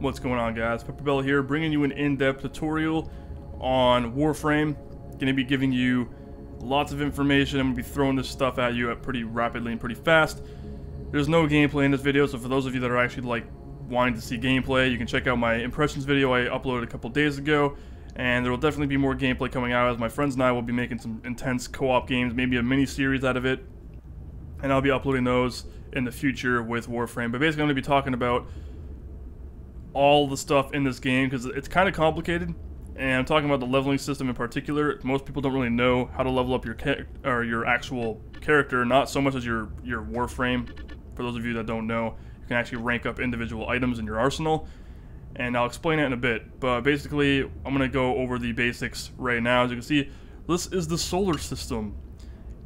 What's going on, guys? PepperBelly here, bringing you an in-depth tutorial on Warframe. Going to be giving you lots of information. I'm going to be throwing this stuff at you pretty rapidly and pretty fast. There's no gameplay in this video, so for those of you that are actually wanting to see gameplay, you can check out my impressions video I uploaded a couple days ago. And there will definitely be more gameplay coming out as my friends and I will be making some intense co-op games, maybe a mini-series out of it. And I'll be uploading those in the future with Warframe. But basically I'm going to be talking about all the stuff in this game because it's kind of complicated, and I'm talking about the leveling system in particular. Most people don't really know how to level up your actual character, not so much as your Warframe. For those of you that don't know, you can actually rank up individual items in your arsenal, and I'll explain it in a bit. But basically, I'm going to go over the basics right now. As you can see, this is the solar system.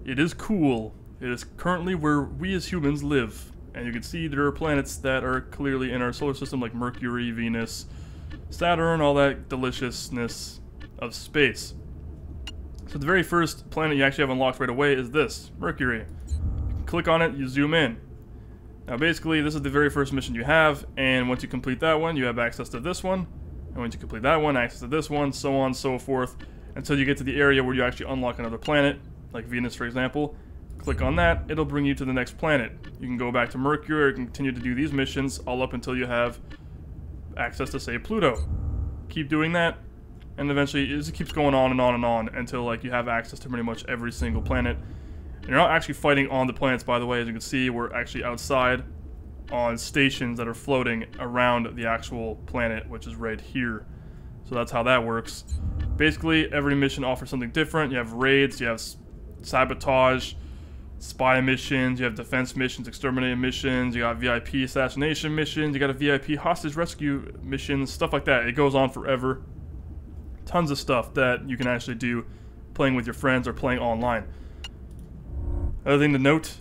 It is cool. It is currently where we as humans live. And you can see there are planets that are clearly in our solar system, like Mercury, Venus, Saturn, all that deliciousness of space. So the very first planet you actually have unlocked right away is this, Mercury. You can click on it, you zoom in. Now basically, this is the very first mission you have, and once you complete that one, you have access to this one. And once you complete that one, access to this one, so on and so forth, until you get to the area where you actually unlock another planet, like Venus, for example. Click on that, it'll bring you to the next planet. You can go back to Mercury, or you can continue to do these missions all up until you have access to, say, Pluto. Keep doing that, and eventually it just keeps going on and on and on until you have access to pretty much every single planet. And you're not actually fighting on the planets, by the way. As you can see, we're actually outside on stations that are floating around the actual planet, which is right here. So that's how that works. Basically, every mission offers something different. You have raids, you have sabotage, spy missions, you have defense missions, exterminating missions, you got VIP assassination missions, you got a VIP hostage rescue mission, stuff like that. It goes on forever. Tons of stuff that you can actually do playing with your friends or playing online. Other thing to note,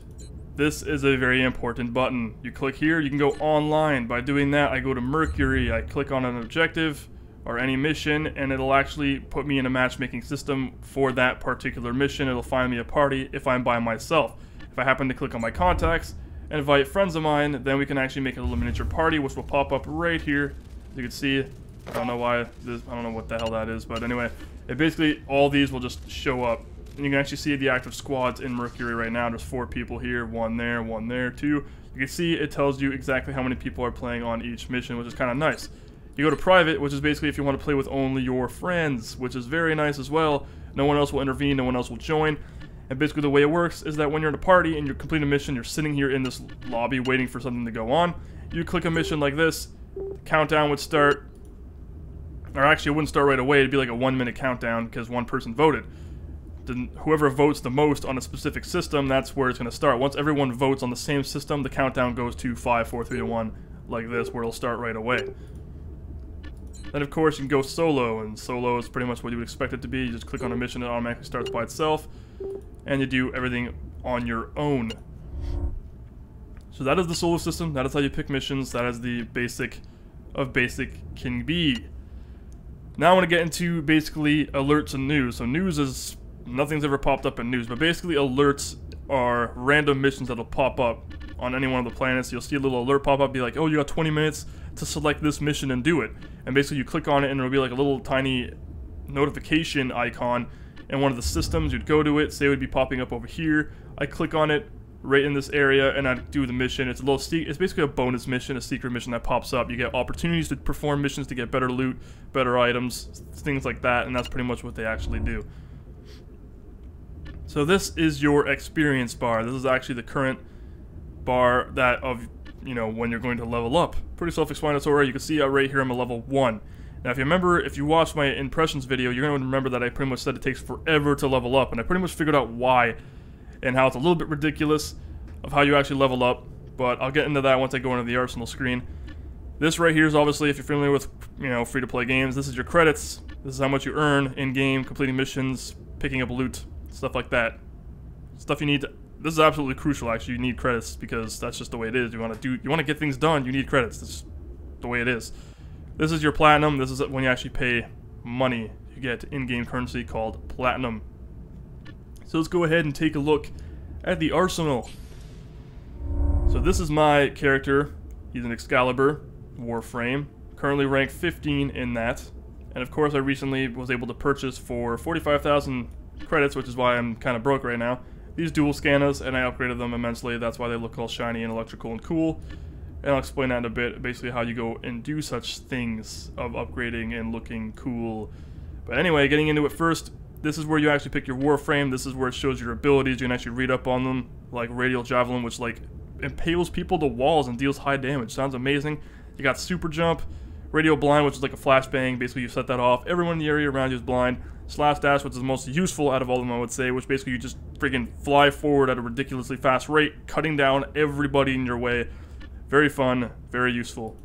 this is a very important button. You click here, you can go online. By doing that, I go to Mercury, I click on an objective or any mission, and it'll actually put me in a matchmaking system for that particular mission. It'll find me a party if I'm by myself. If I happen to click on my contacts and invite friends of mine, then we can actually make a little miniature party, which will pop up right here. As you can see, I don't know why this, I don't know what the hell that is, but anyway, it basically, all these will just show up. And you can actually see the active squads in Mercury right now. There's 4 people here, 1 there, 2. You can see it tells you exactly how many people are playing on each mission, which is kind of nice. You go to private, which is basically if you want to play with only your friends, which is very nice as well. No one else will intervene, no one else will join. And basically the way it works is that when you're in a party and you complete a mission, you're sitting here in this lobby waiting for something to go on. You click a mission like this, the countdown would start. Or actually it wouldn't start right away, it'd be like a 1-minute countdown because one person voted. Then whoever votes the most on a specific system, that's where it's going to start. Once everyone votes on the same system, the countdown goes to 5, 4, 3, 2, 1, like this, where it'll start right away. Then of course you can go solo, and solo is pretty much what you would expect it to be. You just click on a mission, it automatically starts by itself, and you do everything on your own. So that is the solar system, that is how you pick missions, that is the basic of basic can be. Now I want to get into basically alerts and news. So news is, nothing's ever popped up in news, but basically alerts are random missions that'll pop up on any one of the planets. You'll see a little alert pop up, be like, oh, you got 20 minutes to select this mission and do it. And basically you click on it and it'll be like a little tiny notification icon in one of the systems. You'd go to it, say it would be popping up over here. I click on it right in this area and I do the mission. It's a little it's basically a bonus mission, a secret mission that pops up. You get opportunities to perform missions to get better loot, better items, things like that, and that's pretty much what they actually do. So this is your experience bar. This is actually the current bar that of, you know, when you're going to level up. Pretty self-explanatory. You can see right here I'm a level 1. Now if you remember, if you watched my impressions video, you're going to remember that I pretty much said it takes forever to level up, and I pretty much figured out why and how it's a little bit ridiculous of how you actually level up, but I'll get into that once I go into the arsenal screen. This right here is obviously, if you're familiar with, you know, free-to-play games, this is your credits. This is how much you earn in-game, completing missions, picking up loot, stuff like that. Stuff you need to, this is absolutely crucial actually, you need credits because that's just the way it is. You want to get things done, you need credits. That's the way it is. This is your platinum. This is when you actually pay money. You get in-game currency called platinum. So let's go ahead and take a look at the arsenal. So this is my character. He's an Excalibur, Warframe. Currently ranked 15 in that. And of course I recently was able to purchase for 45,000 credits, which is why I'm kind of broke right now, these dual scanners, and I upgraded them immensely. That's why they look all shiny and electrical and cool. And I'll explain that in a bit, basically how you go and do such things of upgrading and looking cool. But anyway, getting into it first, this is where you actually pick your Warframe. This is where it shows your abilities. You can actually read up on them, like Radial Javelin, which like impales people to walls and deals high damage. Sounds amazing. You got Super Jump, Radial Blind, which is like a flashbang. Basically, you set that off. Everyone in the area around you is blind. Slash Dash, which is the most useful out of all of them, I would say, which basically you just freaking fly forward at a ridiculously fast rate, cutting down everybody in your way. Very fun, very useful.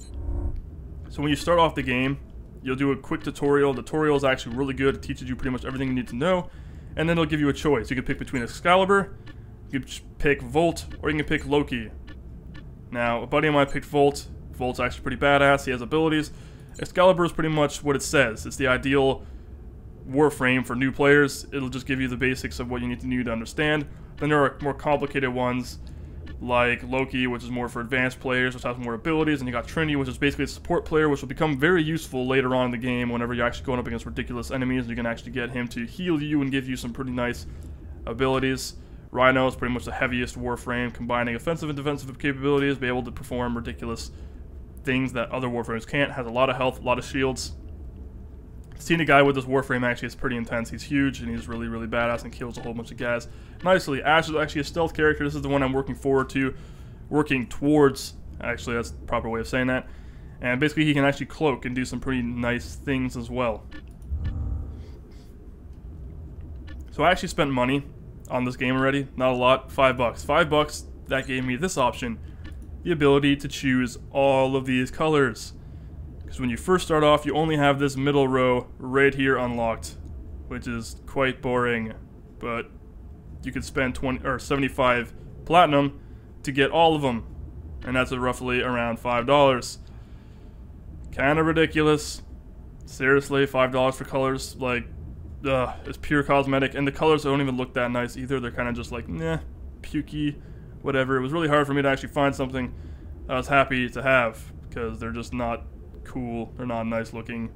So when you start off the game, you'll do a quick tutorial. The tutorial is actually really good. It teaches you pretty much everything you need to know. And then it'll give you a choice. You can pick between Excalibur, you can pick Volt, or you can pick Loki. Now, a buddy of mine picked Volt. Volt's actually pretty badass. He has abilities. Excalibur is pretty much what it says. It's the ideal Warframe for new players. It'll just give you the basics of what you need to know to understand. Then there are more complicated ones like Loki, which is more for advanced players, which has more abilities, and you got Trinity, which is basically a support player, which will become very useful later on in the game whenever you're actually going up against ridiculous enemies. You can actually get him to heal you and give you some pretty nice abilities. Rhino is pretty much the heaviest Warframe, combining offensive and defensive capabilities, be able to perform ridiculous things that other Warframes can't. Has a lot of health, a lot of shields. Seeing a guy with this Warframe actually is pretty intense. He's huge and he's really, really badass and kills a whole bunch of guys nicely. Ash is actually a stealth character. This is the one I'm working towards. Actually, that's the proper way of saying that. And basically he can actually cloak and do some pretty nice things as well. So I actually spent money on this game already. Not a lot. $5. $5, that gave me this option. The ability to choose all of these colors. Because when you first start off, you only have this middle row right here unlocked, which is quite boring, but you could spend 20 or 75 platinum to get all of them, and that's roughly around $5. Kind of ridiculous. Seriously, $5 for colors, like, it's pure cosmetic, and the colors don't even look that nice either. They're kind of just like, nah, pukey, whatever. It was really hard for me to actually find something I was happy to have, because they're just not cool. They're not nice looking.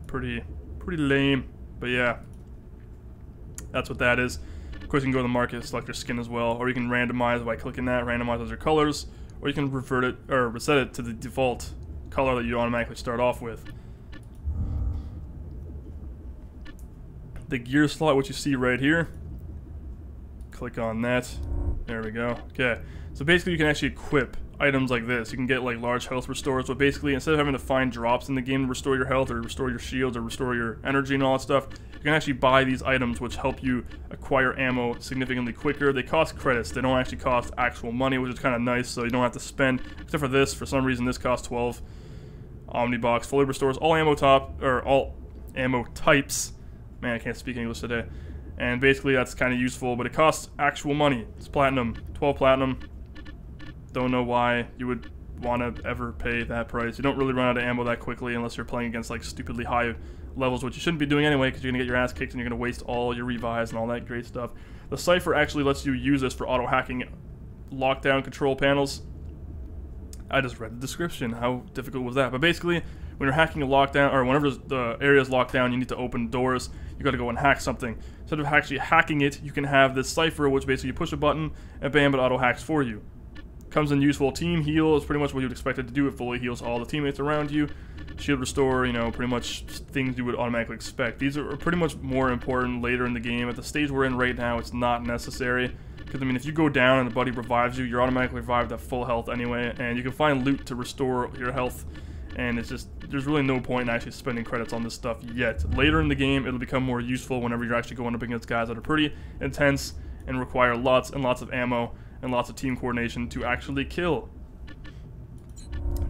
Pretty lame. But yeah, that's what that is. Of course, you can go to the market, select your skin as well, or you can randomize by clicking that. Randomizes your colors, or you can revert it or reset it to the default color that you automatically start off with. The gear slot, which you see right here. Click on that. There we go. Okay. So basically, you can actually equip items like this. You can get like large health restores, but basically instead of having to find drops in the game to restore your health or restore your shields or restore your energy and all that stuff, you can actually buy these items which help you acquire ammo significantly quicker. They cost credits. They don't actually cost actual money, which is kind of nice, so you don't have to spend, except for this. For some reason this costs 12. Omnibox fully restores all ammo all ammo types. Man, I can't speak English today. And basically that's kind of useful, but it costs actual money. It's platinum, 12 platinum. Don't know why you would want to ever pay that price. You don't really run out of ammo that quickly unless you're playing against like stupidly high levels, which you shouldn't be doing anyway, because you're going to get your ass kicked and you're going to waste all your revives and all that great stuff. The Cypher actually lets you use this for auto-hacking lockdown control panels. I just read the description. How difficult was that? But basically, when you're hacking a lockdown, or whenever the area is locked down, you need to open doors. You got to go and hack something. Instead of actually hacking it, you can have this Cypher, which basically you push a button and bam, it auto-hacks for you. Comes in useful. Team heal is pretty much what you'd expect it to do. It fully heals all the teammates around you. Shield restore, you know, pretty much things you would automatically expect. These are pretty much more important later in the game. At the stage we're in right now, it's not necessary. Because, I mean, if you go down and the buddy revives you, you're automatically revived at full health anyway. And you can find loot to restore your health. And it's just, there's really no point in actually spending credits on this stuff yet. Later in the game, it'll become more useful whenever you're actually going up against guys that are pretty intense and require lots and lots of ammo and lots of team coordination to actually kill.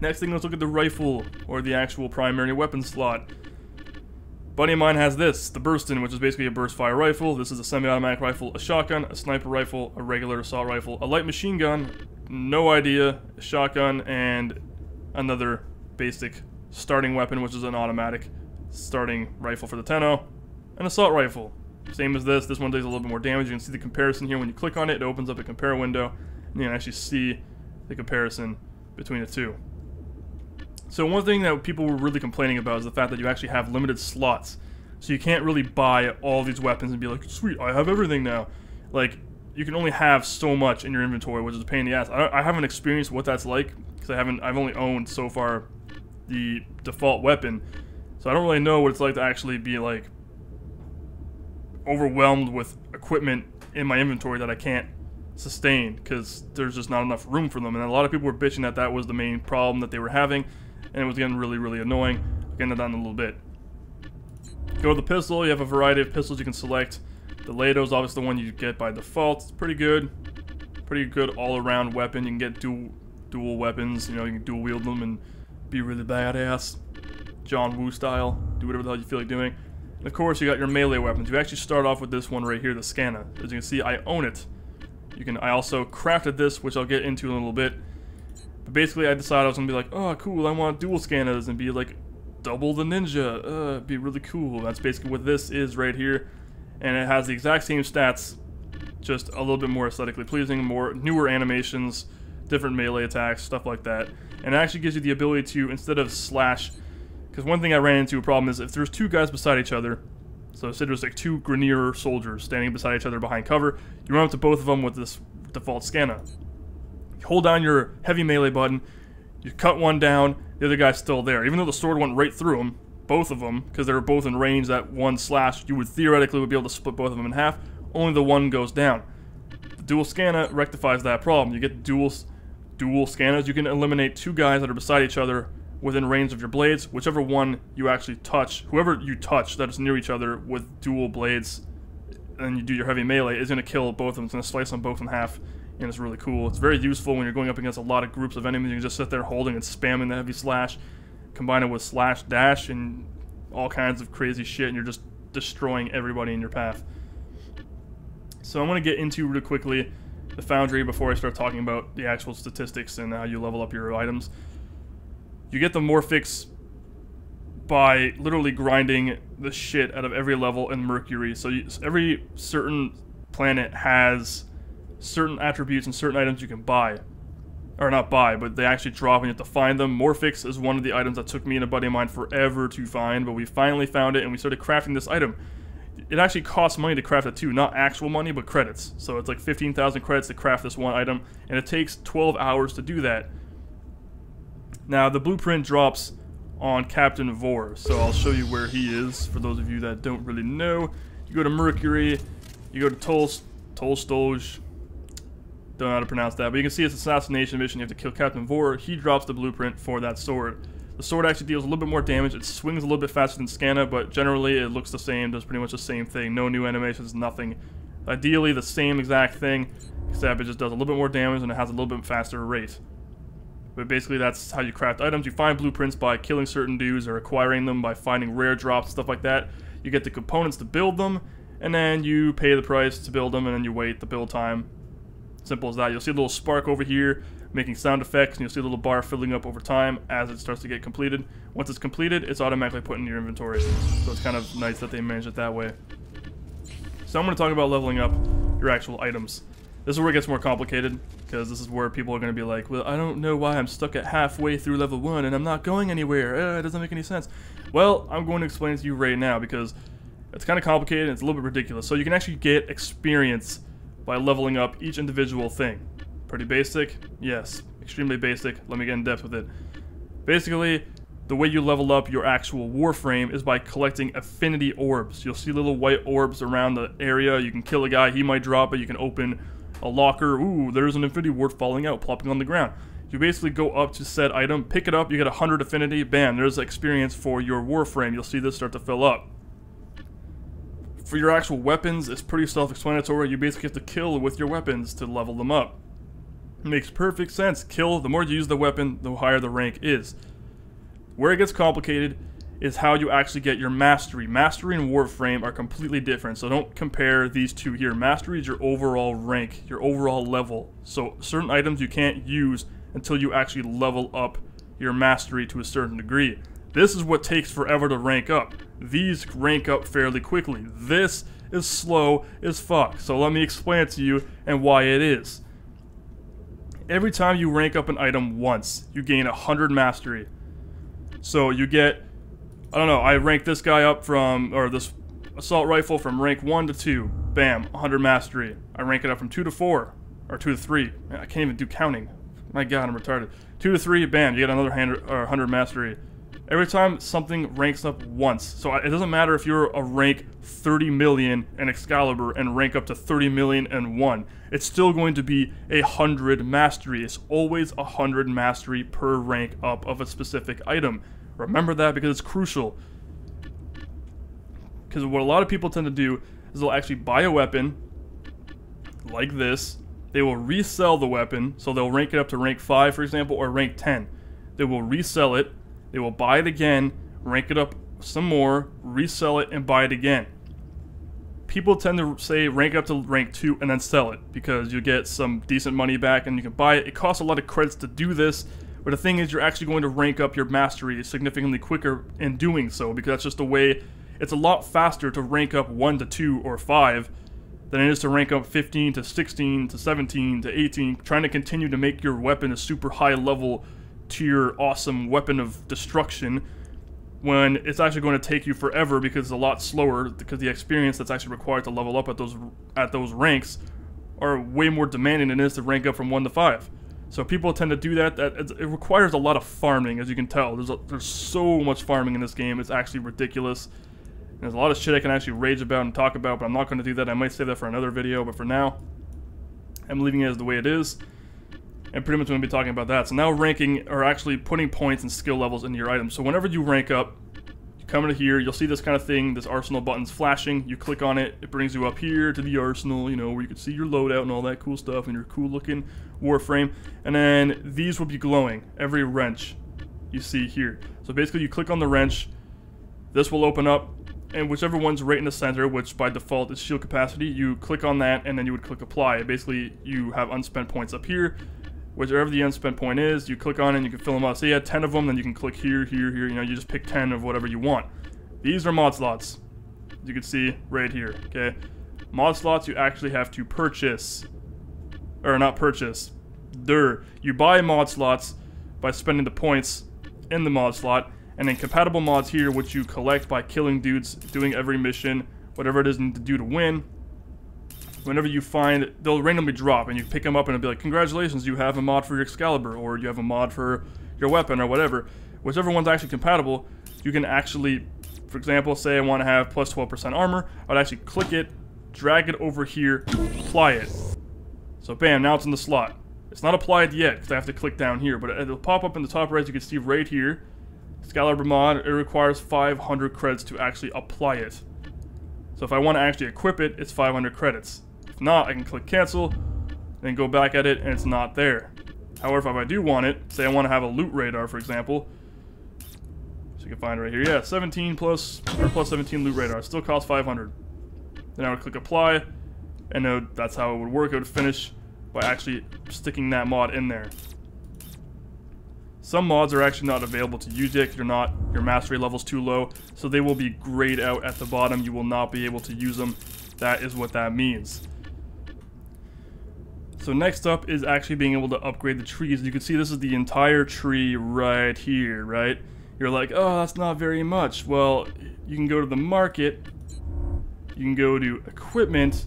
Next thing, let's look at the rifle, or the actual primary weapon slot. Buddy of mine has this, the Burstin, which is basically a burst fire rifle. This is a semi-automatic rifle, a shotgun, a sniper rifle, a regular assault rifle, a light machine gun, no idea, a shotgun, and another basic starting weapon, which is an automatic starting rifle for the 10-0, an assault rifle. Same as this. This one does a little bit more damage. You can see the comparison here. When you click on it, it opens up a compare window, and you can actually see the comparison between the two. So one thing that people were really complaining about is the fact that you actually have limited slots. So you can't really buy all these weapons and be like, sweet, I have everything now. Like, you can only have so much in your inventory, which is a pain in the ass. I haven't experienced what that's like, because I've only owned so far the default weapon. So I don't really know what it's like to actually be like overwhelmed with equipment in my inventory that I can't sustain, because there's just not enough room for them. And a lot of people were bitching that that was the main problem that they were having, and it was getting really, really annoying. I'll get into that in a little bit. Go to the pistol. You have a variety of pistols you can select. The Lado is obviously the one you get by default. It's pretty good all-around weapon. You can get dual weapons. You know, you can dual wield them and be really badass, John Woo style. Do whatever the hell you feel like doing. And of course, you got your melee weapons. You actually start off with this one right here, the Scanna. As you can see, I own it. I also crafted this, which I'll get into in a little bit. But basically, I decided I was gonna be like, oh, cool, I want dual Scannas and be like double the ninja. It'd be really cool. That's basically what this is right here. And it has the exact same stats, just a little bit more aesthetically pleasing, newer animations, different melee attacks, stuff like that. And it actually gives you the ability to, instead of slash, because one thing I ran into a problem is if there's two guys beside each other, so say there's like two Grenier soldiers standing beside each other behind cover, you run up to both of them with this default Scanna. You hold down your heavy melee button, you cut one down, the other guy's still there. Even though the sword went right through him, both of them, because they were both in range, that one slash, you would theoretically be able to split both of them in half, only the one goes down. The dual Scanna rectifies that problem. You get dual Scannas. You can eliminate two guys that are beside each other within range of your blades. Whichever one you actually touch, whoever you touch that is near each other with dual blades, and you do your heavy melee, is going to kill both of them. It's going to slice them both in half, and it's really cool. It's very useful when you're going up against a lot of groups of enemies. You can just sit there holding and spamming the heavy slash, combine it with slash dash and all kinds of crazy shit, and you're just destroying everybody in your path. So I'm going to get into really quickly the Foundry before I start talking about the actual statistics and how you level up your items. You get the Morphix by literally grinding the shit out of every level in Mercury. So every certain planet has certain attributes and certain items you can buy. Or not buy, but they actually drop and you have to find them. Morphix is one of the items that took me and a buddy of mine forever to find, but we finally found it and we started crafting this item. It actually costs money to craft it too, not actual money, but credits. So it's like 15,000 credits to craft this one item, and it takes 12 hours to do that. Now, the blueprint drops on Captain Vor, so I'll show you where he is, for those of you that don't really know. You go to Mercury, you go to Tolstoj, don't know how to pronounce that, but you can see it's an assassination mission. You have to kill Captain Vor. He drops the blueprint for that sword. The sword actually deals a little bit more damage. It swings a little bit faster than Scanna, but generally it looks the same, does pretty much the same thing. No new animations, nothing. Ideally the same exact thing, except it just does a little bit more damage and it has a little bit faster rate. But basically that's how you craft items. You find blueprints by killing certain dudes or acquiring them by finding rare drops, stuff like that. You get the components to build them, and then you pay the price to build them, and then you wait the build time. Simple as that. You'll see a little spark over here making sound effects, and you'll see a little bar filling up over time as it starts to get completed. Once it's completed, it's automatically put in your inventory. So it's kind of nice that they manage it that way. So I'm going to talk about leveling up your actual items. This is where it gets more complicated, because this is where people are going to be like, well, I don't know why I'm stuck at halfway through level 1 and I'm not going anywhere. It doesn't make any sense. Well, I'm going to explain it to you right now, because it's kind of complicated and it's a little bit ridiculous. So you can actually get experience by leveling up each individual thing. Pretty basic? Yes. Extremely basic. Let me get in depth with it. Basically, the way you level up your actual Warframe is by collecting affinity orbs. You'll see little white orbs around the area. You can kill a guy, he might drop it. You can open a locker. Ooh, there's an affinity orb falling out, plopping on the ground. You basically go up to said item, pick it up, you get 100 affinity, bam, there's experience for your Warframe. You'll see this start to fill up. For your actual weapons, it's pretty self-explanatory. You basically have to kill with your weapons to level them up. It makes perfect sense. Kill, the more you use the weapon, the higher the rank is. Where it gets complicated is how you actually get your mastery. Mastery and Warframe are completely different, so don't compare these two here. Mastery is your overall rank, your overall level. So certain items you can't use until you actually level up your mastery to a certain degree. This is what takes forever to rank up. These rank up fairly quickly. This is slow as fuck. So let me explain it to you and why it is. Every time you rank up an item once, you gain 100 mastery. So you get, I don't know, I rank this guy up from, or this assault rifle from rank 1 to 2. Bam, 100 mastery. I rank it up from 2 to 4, or 2 to 3. Man, I can't even do counting. My god, I'm retarded. 2 to 3, bam, you get another 100 mastery. Every time something ranks up once. So it doesn't matter if you're a rank 30 million in Excalibur and rank up to 30 million and 1. It's still going to be 100 mastery. It's always 100 mastery per rank up of a specific item. Remember that because it's crucial. Because what a lot of people tend to do is they'll actually buy a weapon like this. They will resell the weapon, so they'll rank it up to rank 5, for example, or rank 10. They will resell it. They will buy it again, rank it up some more, resell it, and buy it again. People tend to say rank up to rank 2 and then sell it because you get some decent money back and you can buy it. It costs a lot of credits to do this, but the thing is you're actually going to rank up your mastery significantly quicker in doing so because that's just the way. It's a lot faster to rank up 1 to 2 or 5 than it is to rank up 15 to 16 to 17 to 18, trying to continue to make your weapon a super high level tier awesome weapon of destruction when it's actually going to take you forever because it's a lot slower because the experience that's actually required to level up at those ranks are way more demanding than it is to rank up from 1 to 5. So people tend to do that. It requires a lot of farming, as you can tell. There's so much farming in this game. It's actually ridiculous. And there's a lot of shit I can actually rage about and talk about, but I'm not going to do that. I might save that for another video, but for now, I'm leaving it as the way it is. And pretty much going to be talking about that. So now ranking, or actually putting points and skill levels into your items. So whenever you rank up, you come into here, you'll see this kind of thing, this arsenal button's flashing. You click on it, it brings you up here to the arsenal, you know, where you can see your loadout and all that cool stuff and your cool looking Warframe. And then these will be glowing, every wrench you see here. So basically you click on the wrench, this will open up, and whichever one's right in the center, which by default is shield capacity, you click on that and then you would click apply. Basically you have unspent points up here. Whichever the unspent point is, you click on it and you can fill them out. So you had 10 of them, then you can click here, here, here. You know, you just pick 10 of whatever you want. These are mod slots. You can see right here, okay? Mod slots you actually have to purchase. Or not purchase. You buy mod slots by spending the points in the mod slot. And then compatible mods here, which you collect by killing dudes, doing every mission, whatever it is you need to do to win. Whenever you find, they'll randomly drop, and you pick them up, and it'll be like, congratulations, you have a mod for your Excalibur, or you have a mod for your weapon, or whatever. Whichever one's actually compatible, you can actually, for example, say I want to have plus 12% armor, I'd actually click it, drag it over here, apply it. So bam, now it's in the slot. It's not applied yet, because I have to click down here, but it'll pop up in the top right, as you can see right here. Excalibur mod, it requires 500 credits to actually apply it. So if I want to actually equip it, it's 500 credits. If not, I can click cancel, then go back at it, and it's not there. However, if I do want it, say I want to have a loot radar, for example, so you can find it right here, yeah, 17 plus, or plus 17 loot radar, it still costs 500. Then I would click apply, and that's how it would work. It would finish by actually sticking that mod in there. Some mods are actually not available to use yet because your mastery level's too low, so they will be grayed out at the bottom. You will not be able to use them. That is what that means. So next up is actually being able to upgrade the trees. You can see this is the entire tree right here, right? You're like, oh, that's not very much. Well, you can go to the market, you can go to equipment,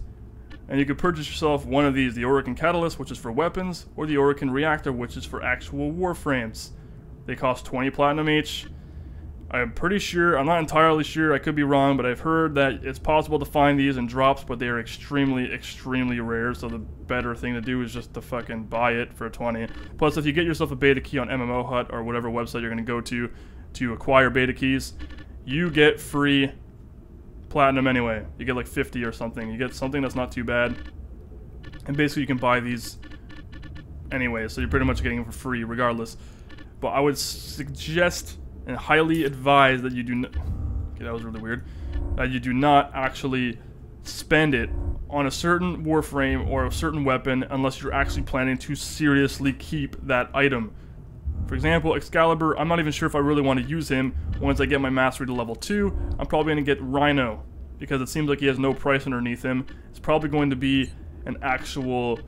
and you can purchase yourself one of these, the Orokin Catalyst, which is for weapons, or the Orokin Reactor, which is for actual Warframes. They cost 20 platinum each. I'm pretty sure, I'm not entirely sure, I could be wrong, but I've heard that it's possible to find these in drops, but they are extremely, extremely rare, so the better thing to do is just to fucking buy it for 20. Plus, if you get yourself a beta key on MMO Hut, or whatever website you're going to go to acquire beta keys, you get free platinum anyway. You get like 50 or something. You get something that's not too bad. And basically you can buy these anyway, so you're pretty much getting them for free regardless. But I would suggest and highly advise that you do not... Okay, that was really weird. That you do not actually spend it on a certain Warframe or a certain weapon unless you're actually planning to seriously keep that item. For example, Excalibur, I'm not even sure if I really want to use him. Once I get my mastery to level 2, I'm probably going to get Rhino, because it seems like he has no price underneath him. It's probably going to be an actual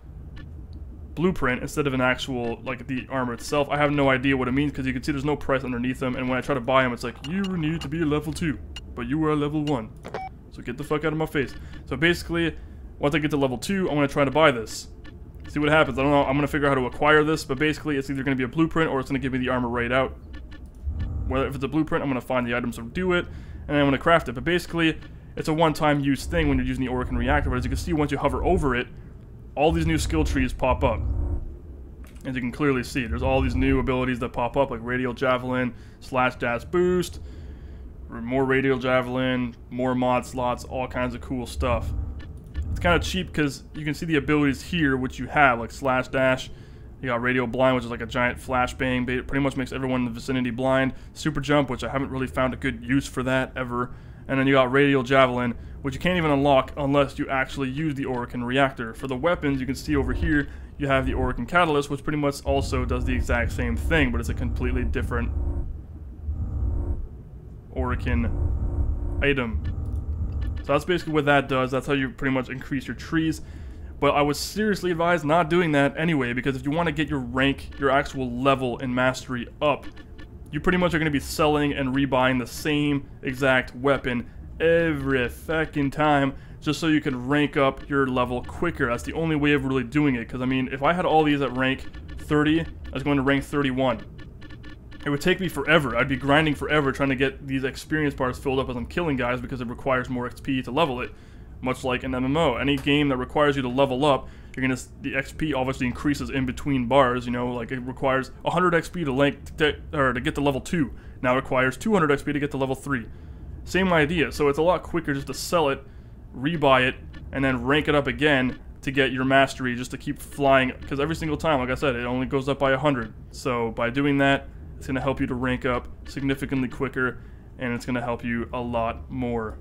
blueprint instead of an actual, like, the armor itself. I have no idea what it means because you can see there's no price underneath them, and when I try to buy them, it's like, you need to be a level 2, but you are a level 1. So get the fuck out of my face. So basically, once I get to level 2, I'm going to try to buy this. See what happens. I don't know. I'm going to figure out how to acquire this, but basically it's either going to be a blueprint or it's going to give me the armor right out. Whether if it's a blueprint, I'm going to find the items to do it, and I'm going to craft it. But basically, it's a one-time use thing when you're using the Oricon reactor. But as you can see, once you hover over it, all these new skill trees pop up. As you can clearly see, there's all these new abilities that pop up, like Radial Javelin, /dash boost, more Radial Javelin, more mod slots, all kinds of cool stuff. It's kind of cheap because you can see the abilities here, which you have, like /dash. You got Radial Blind, which is like a giant flashbang. It pretty much makes everyone in the vicinity blind. Super Jump, which I haven't really found a good use for that ever. And then you got Radial Javelin, which you can't even unlock unless you actually use the Oricon reactor. For the weapons, you can see over here, you have the Oricon Catalyst, which pretty much also does the exact same thing, but it's a completely different Oricon item. So that's basically what that does. That's how you pretty much increase your trees. But I would seriously advise not doing that anyway, because if you want to get your rank, your actual level in mastery up, you pretty much are going to be selling and rebuying the same exact weapon every fucking time, just so you can rank up your level quicker. That's the only way of really doing it, because I mean, if I had all these at rank 30, I was going to rank 31. It would take me forever. I'd be grinding forever trying to get these experience bars filled up as I'm killing guys because it requires more XP to level it. Much like an MMO. Any game that requires you to level up, you're gonna the XP obviously increases in between bars, you know, like it requires 100 XP to get to level 2. Now it requires 200 XP to get to level 3. Same idea. So it's a lot quicker just to sell it, rebuy it, and then rank it up again to get your mastery, just to keep flying, because every single time, like I said, it only goes up by 100. So by doing that, it's going to help you to rank up significantly quicker, and it's going to help you a lot more.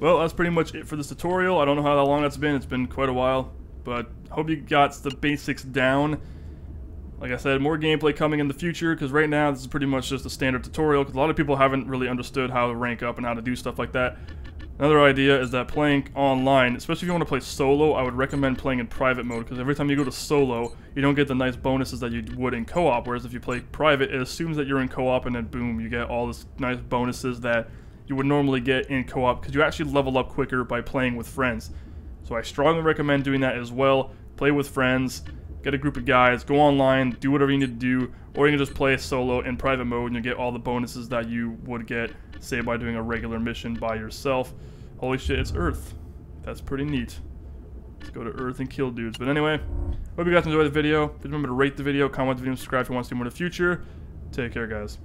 Well, that's pretty much it for this tutorial. I don't know how long that's been. It's been quite a while, but hope you got the basics down. Like I said, more gameplay coming in the future, because right now this is pretty much just a standard tutorial, because a lot of people haven't really understood how to rank up and how to do stuff like that. Another idea is that playing online, especially if you want to play solo, I would recommend playing in private mode, because every time you go to solo, you don't get the nice bonuses that you would in co-op, whereas if you play private, it assumes that you're in co-op, and then boom, you get all this nice bonuses that you would normally get in co-op, because you actually level up quicker by playing with friends. So I strongly recommend doing that as well. Play with friends, get a group of guys, go online, do whatever you need to do, or you can just play solo in private mode and you get all the bonuses that you would get, say, by doing a regular mission by yourself. Holy shit, it's Earth. That's pretty neat. Let's go to Earth and kill dudes. But anyway, hope you guys enjoyed the video. Please remember to rate the video, comment the video, and subscribe if you want to see more in the future. Take care, guys.